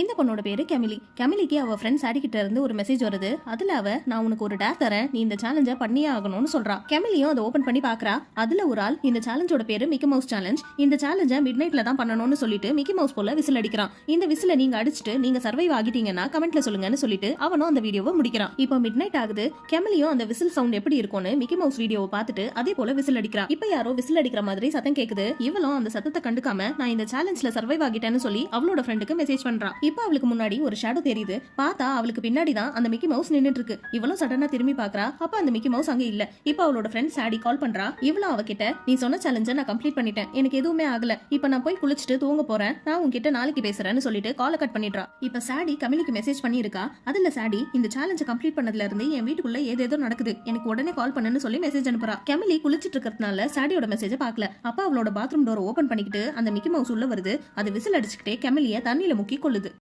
இந்த பொண்ணோட பேரு கெமிலி. கெமிலிக்கு அவ ஃப்ரெண்ட் சாடி கிட்ட இருந்து ஒரு மெசேஜ் வருது. அதுல அவ நான் உனக்கு ஒரு டேர் தரேன், நீ இந்த சேலஞ்ச பண்ணியே ஆகணும்னு சொல்றா. கெமிலியும் அதை ஓபன் பண்ணி பாக்குறா. அதுல ஒரு ஆள் இந்த சேலஞ்சோட பேரு மிக்கி மவுஸ் சேலஞ்ச். இந்த சேலஞ்ச மிட் நைட்ல தான் பண்ணணும்னு சொல்லிட்டு மிக்கி மவுஸ் போல விசில் அடிக்கிறான். இந்த விசில நீங்க அடிச்சுட்டு நீங்க சர்வைவ் ஆகிட்டீங்கன்னா கமெண்ட்ல சொல்லுங்கன்னு சொல்லிட்டு அவனும் அந்த வீடியோவை முடிக்கிறான். இப்போ மிட் நைட் ஆகுது. கெமிலியும் அந்த விசில் சவுண்ட் எப்படி இருக்கும்னு மிக்கி மவுஸ் வீடியோவை பார்த்துட்டு அதே போல விசில் அடிக்கிறா. இப்ப யாரோ விசில் அடிக்கிற மாதிரி சத்தம் கேக்குது. இவளும் அந்த சத்தத்தை கண்டுக்காம நான் இந்த சேலஞ்ச்ல சர்வைவ் ஆகிட்டேன்னு சொல்லி அவளோட ஃப்ரெண்டுக்கு மெசேஜ் பண்றா. இப்ப அவளுக்கு முன்னாடி ஒரு ஷேடோ தெரியுது. பார்த்தா அவளுக்கு பின்னாடி தான் அந்த மிக்கி மவுஸ் நின்னுட்டு இருக்கு. இவளும் சடனா திரும்பி பாக்குறா. அப்ப அந்த மிக்கி மவுஸ் அங்க இல்ல. இப்ப அவளோட ஃப்ரெண்ட் சாடி கால் பண்றா. இவளும் அவகிட்ட நீ சொன்ன சேலஞ்ச நான் கம்ப்ளீட் பண்ணிட்டேன், எனக்கு எதுவுமே ஆகல, இப்ப நான் போய் குளிச்சுட்டு தூங்க போறேன், நான் உன்கிட்ட நாளைக்கு பேசுறேன்னு சொல்லிட்டு காலை கட் பண்ணிடுறா. இப்ப சாடி கமிலிக்கு மெசேஜ் பண்ணிருக்கா. அதுல சாடி இந்த சேலஞ்ச கம்ப்ளீட் பண்ணதுல இருந்து என் வீட்டுக்குள்ள ஏதேதோ நடக்குது, எனக்கு உடனே கால் பண்ணுன்னு சொல்லி மெசேஜ் அனுப்புறா. கெமிலி குளிச்சிட்டு இருக்கிறதுனால சாடியோட மெசேஜ் பார்க்கல. அப்ப அவளோட பாத்ரூம் டோர் ஓபன் பண்ணிக்கிட்டு அந்த மிக்கி மவுஸ் உள்ள வருது. அது விசில் அடிச்சுக்கிட்டே கெமிலிய தண்ணியில முக்கி கொள்ளுது.